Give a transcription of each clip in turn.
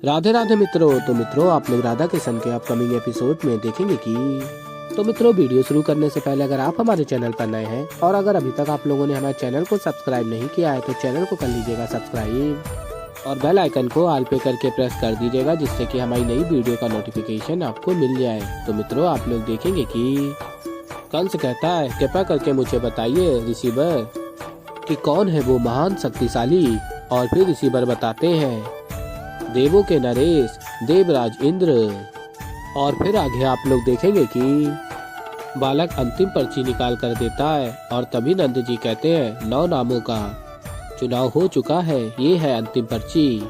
राधे राधे मित्रों। तो मित्रों, आप लोग राधा किशन के अपकमिंग एपिसोड में देखेंगे कि मित्रों, वीडियो शुरू करने से पहले अगर आप हमारे चैनल पर नए हैं और अगर अभी तक आप लोगों ने हमारे चैनल को सब्सक्राइब नहीं किया है तो चैनल को कर लीजिएगा सब्सक्राइब और बेल आइकन को ऑल पे करके प्रेस कर दीजिएगा, जिससे कि हमारी नई वीडियो का नोटिफिकेशन आपको मिल जाए। तो मित्रों, आप लोग देखेंगे कि कंस कहता है, कृपया करके मुझे बताइए ऋषिवर कि कौन है वो महान शक्तिशाली। और फिर ऋषिवर बताते हैं, देवों के नरेश देवराज इंद्र। और फिर आगे आप लोग देखेंगे कि बालक अंतिम पर्ची निकाल कर देता है और तभी नंद जी कहते हैं, 9 नामों का चुनाव हो चुका है, ये है अंतिम पर्ची।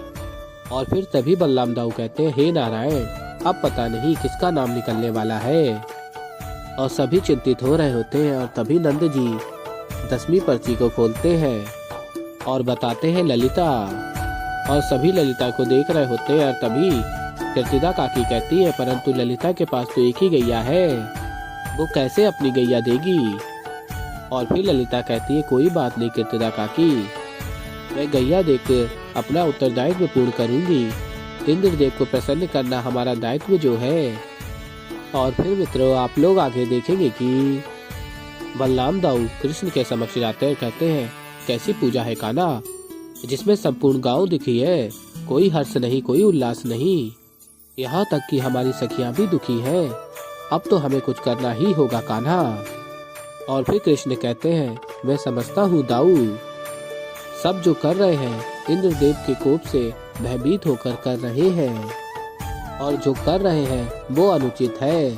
और फिर तभी बलराम दाऊ कहते हैं, हे नारायण, अब पता नहीं किसका नाम निकलने वाला है। और सभी चिंतित हो रहे होते हैं और तभी नंद जी 10वीं पर्ची को खोलते हैं और बताते हैं ललिता। और सभी ललिता को देख रहे होते हैं और तभी कीर्तिदा काकी कहती है, परंतु ललिता के पास तो एक ही गैया है, वो कैसे अपनी गैया देगी। और फिर ललिता कहती है, कोई बात नहीं कीर्तिदा काकी, मैं गैया देकर अपना उत्तरदायित्व पूर्ण करूंगी। इंद्रदेव को प्रसन्न करना हमारा दायित्व जो है। और फिर मित्रों, आप लोग आगे देखेंगे कि बलराम दाऊ कृष्ण के समक्ष जाते हैं, कहते हैं, कैसी पूजा है कान्हा, जिसमें संपूर्ण गांव दुखी है, कोई हर्ष नहीं, कोई उल्लास नहीं, यहाँ तक कि हमारी सखियां भी दुखी हैं। अब तो हमें कुछ करना ही होगा कान्हा। और फिर कृष्ण कहते हैं, मैं समझता हूँ दाऊ, सब जो कर रहे हैं इंद्रदेव के कोप से भयभीत होकर कर रहे हैं और जो कर रहे हैं वो अनुचित है।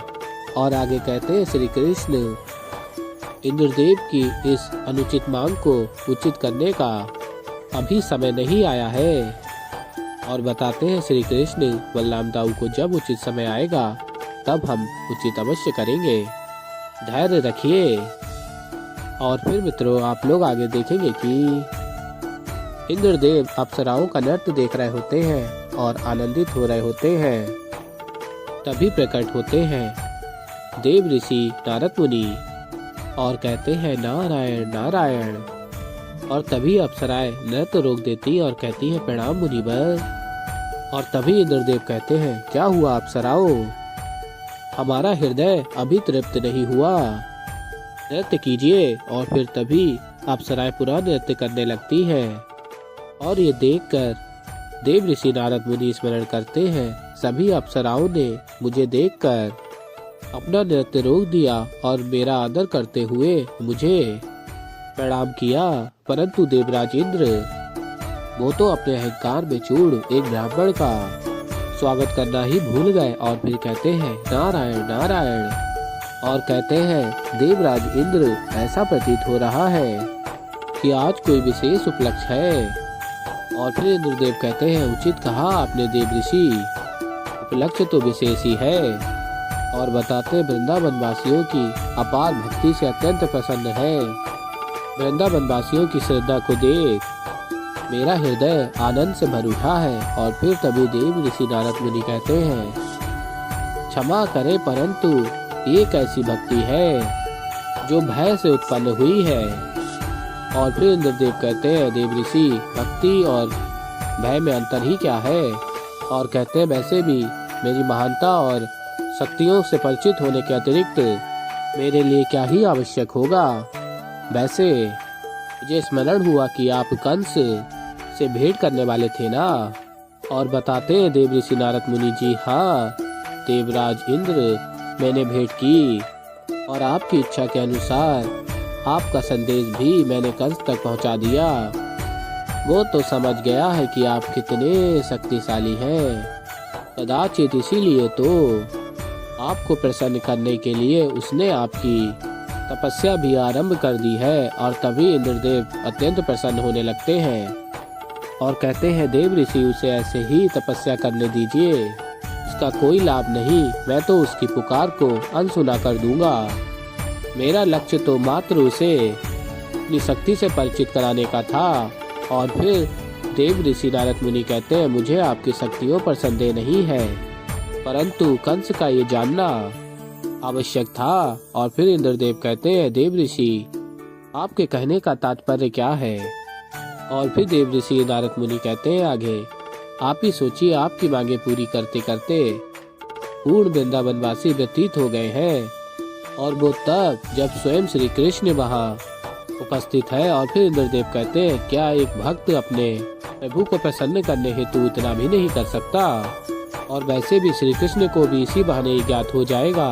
और आगे कहते हैं, श्री कृष्ण, इंद्रदेव की इस अनुचित मांग को उचित करने का अभी समय नहीं आया है। और बताते हैं श्री कृष्ण, बलराम दाऊ को जब उचित समय आएगा तब हम उचित अवश्य करेंगे, धैर्य रखिए। और फिर मित्रों, आप लोग आगे देखेंगे कि इंद्रदेव अप्सराओं का नृत्य देख रहे होते हैं और आनंदित हो रहे होते हैं। तभी प्रकट होते हैं देव ऋषि नारद मुनि और कहते हैं, नारायण नारायण। और तभी अप्सराएं नृत्य रोक देती और कहती है, प्रणाम मुनिवर। और तभी इंद्रदेव कहते हैं, क्या हुआ अप्सराओं, हमारा हृदय अभी तृप्त नहीं हुआ, नृत्य कीजिए। और फिर तभी अप्सराएं पूरा नृत्य करने लगती है। और ये देखकर देव ऋषि नारद मुनि स्मरण करते हैं, सभी अप्सराओं ने मुझे देखकर अपना नृत्य रोक दिया और मेरा आदर करते हुए मुझे प्रणाम किया, परंतु देवराज इंद्र वो तो अपने अहंकार में चूड़ एक ब्राह्मण का स्वागत करना ही भूल गए। और फिर कहते हैं, नारायण नारायण। और कहते हैं, देवराज इंद्र, ऐसा प्रतीत हो रहा है कि आज कोई विशेष उपलक्ष्य है। और फिर इंद्रदेव कहते हैं, उचित कहा आपने देव ऋषि, उपलक्ष्य तो विशेष ही है। और बताते, वृंदावन वासियों की अपार भक्ति से अत्यंत प्रसन्न है, वृंदावन वासियों की श्रद्धा को देख मेरा हृदय आनंद से भर उठा है। और फिर तभी देव ऋषि नारद मुनि कहते हैं, क्षमा करें, परंतु ये कैसी भक्ति है जो भय से उत्पन्न हुई है। और फिर इंद्रदेव कहते हैं, देव ऋषि, भक्ति और भय में अंतर ही क्या है। और कहते हैं, वैसे भी मेरी महानता और शक्तियों से परिचित होने के अतिरिक्त मेरे लिए क्या ही आवश्यक होगा। वैसे मुझे स्मरण हुआ कि आप कंस से भेंट करने वाले थे ना। और बताते हैं देव ऋषि नारद मुनि जी, हाँ देवराज इंद्र, मैंने भेंट की और आपकी इच्छा के अनुसार आपका संदेश भी मैंने कंस तक पहुंचा दिया। वो तो समझ गया है कि आप कितने शक्तिशाली हैं, कदाचित इसीलिए तो आपको प्रसन्न करने के लिए उसने आपकी तपस्या भी आरंभ कर दी है। और तभी इंद्रदेव अत्यंत प्रसन्न होने लगते हैं और कहते हैं, देव ऋषि, उसे ऐसे ही तपस्या करने दीजिए, इसका कोई लाभ नहीं, मैं तो उसकी पुकार को अनसुना कर दूंगा। मेरा लक्ष्य तो मात्र उसे अपनी शक्ति से परिचित कराने का था। और फिर देव ऋषि नारद मुनि कहते हैं, मुझे आपकी शक्तियों पर संदेह नहीं है, परंतु कंस का ये जानना आवश्यक था। और फिर इंद्रदेव कहते हैं, देव ऋषि, आपके कहने का तात्पर्य क्या है। और फिर देव ऋषि नारद मुनि कहते हैं आगे, आप ही सोचिए, आपकी मांगे पूरी करते करते पूर्ण वृंदावनवासी व्यतीत हो गए हैं, और वो तब जब स्वयं श्री कृष्ण वहाँ उपस्थित है। और फिर इंद्रदेव कहते हैं, क्या एक भक्त अपने प्रभु को प्रसन्न करने हेतु इतना भी नहीं कर सकता? और वैसे भी श्री कृष्ण को भी इसी बहाने ज्ञात हो जाएगा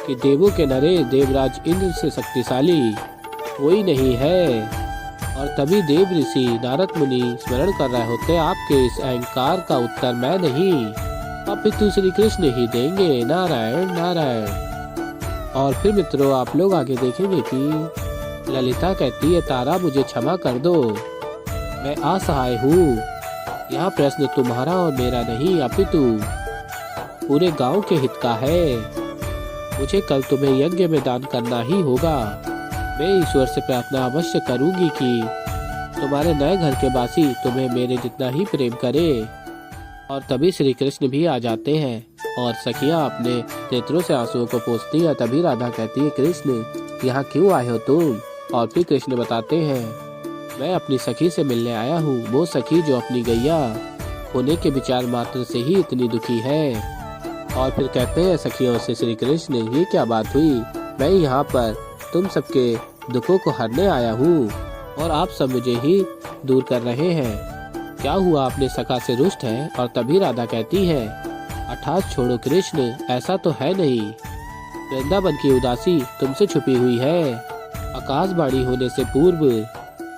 कि देवों के नरेश देवराज इंद्र से शक्तिशाली कोई नहीं है। और तभी देव ऋषि नारद मुनि स्मरण कर रहे होते, आपके इस अहंकार का उत्तर मैं नहीं, अपितु श्री कृष्ण ही देंगे। नारायण नारायण। और फिर मित्रों, आप लोग आगे देखेंगे कि ललिता कहती है, तारा मुझे क्षमा कर दो, मैं असहाय हूँ। यह प्रश्न तुम्हारा और मेरा नहीं, अपितु पूरे गांव के हित का है। मुझे कल तुम्हें यज्ञ में दान करना ही होगा। मैं ईश्वर से प्रार्थना अवश्य करूंगी कि तुम्हारे नए घर के वासी तुम्हें मेरे जितना ही प्रेम करे। और तभी श्री कृष्ण भी आ जाते हैं और सखियां अपने नेत्रों से आंसुओं को पोंछती है। तभी राधा कहती है, कृष्ण यहाँ क्यों आए हो तुम? और फिर कृष्ण बताते हैं, मैं अपनी सखी से मिलने आया हूँ, वो सखी जो अपनी गैया खोने के विचार मात्र से ही इतनी दुखी है। और फिर कहते हैं सखियों से श्री कृष्ण, ये क्या बात हुई? मैं यहाँ पर तुम सबके दुखों को हरने आया हूँ और आप सब मुझे ही दूर कर रहे हैं। क्या हुआ, अपने सखा से रुष्ट है? और तभी राधा कहती है, अर्थात छोड़ो कृष्ण, ऐसा तो है नहीं। वृंदावन की उदासी तुमसे छुपी हुई है। आकाशवाणी होने से पूर्व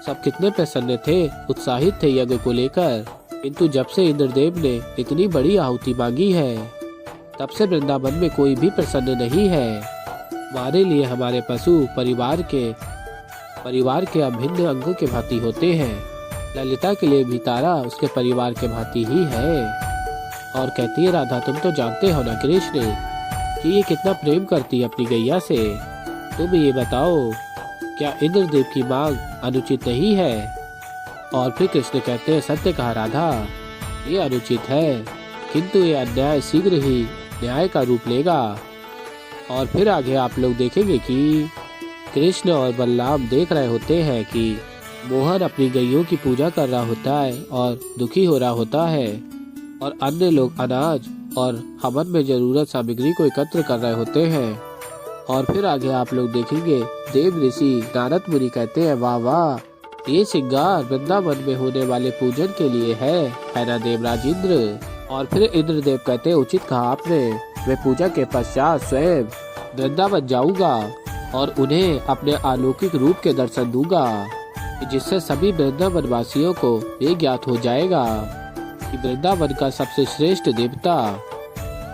सब कितने प्रसन्न थे, उत्साहित थे यज्ञ को लेकर, किंतु जब से इंद्रदेव ने इतनी बड़ी आहुति मांगी है, तब से वृंदावन में कोई भी प्रसन्न नहीं है। हमारे लिए हमारे पशु परिवार के अभिन्न अंगों के भांति होते हैं। ललिता के लिए भी तारा उसके परिवार के भांति ही है। और कहती है, राधा तुम तो जानते हो ना कृष्ण कि ये कितना प्रेम करती है अपनी गैया से। तुम ये बताओ, क्या इंद्रदेव की मांग अनुचित नहीं है? और फिर कृष्ण कहते हैं, सत्य कहा राधा, ये अनुचित है, किंतु ये अन्याय शीघ्र ही न्याय का रूप लेगा। और फिर आगे आप लोग देखेंगे कि कृष्ण और बलराम देख रहे होते हैं कि मोहन अपनी गैयों की पूजा कर रहा होता है और दुखी हो रहा होता है, और अन्य लोग अनाज और हवन में जरूरत सामग्री को एकत्र कर रहे होते हैं। और फिर आगे आप लोग देखेंगे, देव ऋषि नारद मुनि कहते हैं, वाह वाह, ये श्रृंगार वृंदावन में होने वाले पूजन के लिए है ना देवराज इंद्र? और फिर इंद्रदेव कहते हैं, उचित कहा आपने, मैं पूजा के पश्चात स्वयं वृंदावन जाऊंगा और उन्हें अपने अलौकिक रूप के दर्शन दूंगा, जिससे सभी वृंदावन वासियों को ये ज्ञात हो जाएगा कि वृंदावन का सबसे श्रेष्ठ देवता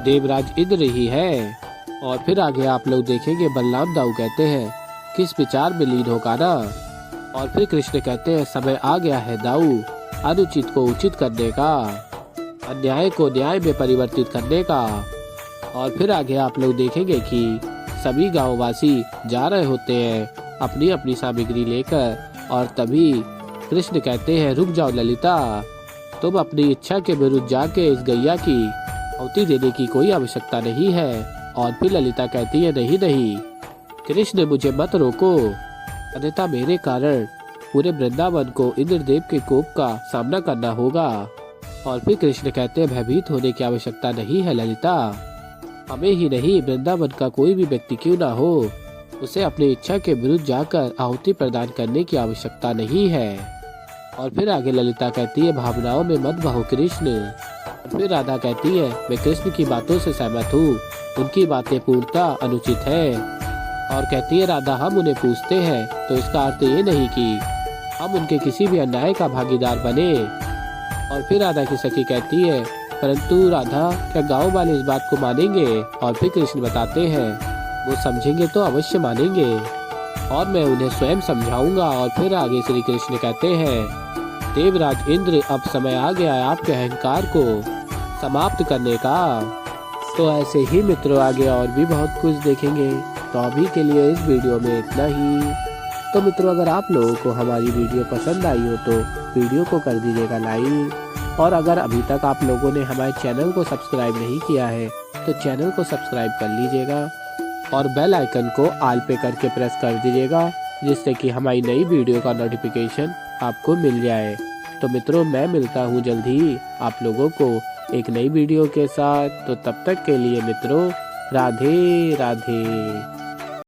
देवराज इंद्र ही है। और फिर आगे आप लोग देखेंगे, बलराम दाऊ कहते हैं, किस विचार में लीन होगा ना? और फिर कृष्ण कहते हैं, समय आ गया है दाऊ, अनुचित को उचित करने का, अन्याय को न्याय में परिवर्तित करने का। और फिर आगे आप लोग देखेंगे कि सभी गांववासी जा रहे होते हैं अपनी अपनी सामग्री लेकर। और तभी कृष्ण कहते हैं, रुक जाओ ललिता, तुम अपनी इच्छा के विरुद्ध जाके इस गैया की आहुति देने की कोई आवश्यकता नहीं है। और फिर ललिता कहती है, नहीं नहीं कृष्ण, मुझे मत रोको, अन्यथा मेरे कारण पूरे वृंदावन को इंद्रदेव के कोप का सामना करना होगा। और फिर कृष्ण कहते हैं, भयभीत होने की आवश्यकता नहीं है ललिता, हमें ही नहीं वृंदावन का कोई भी व्यक्ति क्यों ना हो, उसे अपनी इच्छा के विरुद्ध जाकर आहुति प्रदान करने की आवश्यकता नहीं है। और फिर आगे ललिता कहती है, भावनाओं में मत बहो कृष्ण। और फिर राधा कहती है, मैं कृष्ण की बातों से सहमत हूँ, उनकी बातें पूर्णतः अनुचित है। और कहती है राधा, हम उन्हें पूछते हैं तो इसका अर्थ ये नहीं कि हम उनके किसी भी अन्याय का भागीदार बने। और फिर राधा की सखी कहती है, परंतु राधा, क्या गांव वाले इस बात को मानेंगे? और फिर कृष्ण बताते हैं, वो समझेंगे तो अवश्य मानेंगे और मैं उन्हें स्वयं समझाऊंगा। और फिर आगे श्री कृष्ण कहते हैं, देवराज इंद्र, अब समय आ गया है आपके अहंकार को समाप्त करने का। तो ऐसे ही मित्रों आगे और भी बहुत कुछ देखेंगे। तो अभी के लिए इस वीडियो में इतना ही। तो मित्रों, अगर आप लोगों को हमारी वीडियो पसंद आई हो तो वीडियो को कर दीजिएगा लाइक। और अगर अभी तक आप लोगों ने हमारे चैनल को सब्सक्राइब नहीं किया है तो चैनल को सब्सक्राइब कर लीजिएगा और बेल आइकन को ऑल पे करके प्रेस कर दीजिएगा, जिससे कि हमारी नई वीडियो का नोटिफिकेशन आपको मिल जाए। तो मित्रों मैं मिलता हूँ जल्द ही आप लोगों को एक नई वीडियो के साथ। तो तब तक के लिए मित्रों राधे राधे।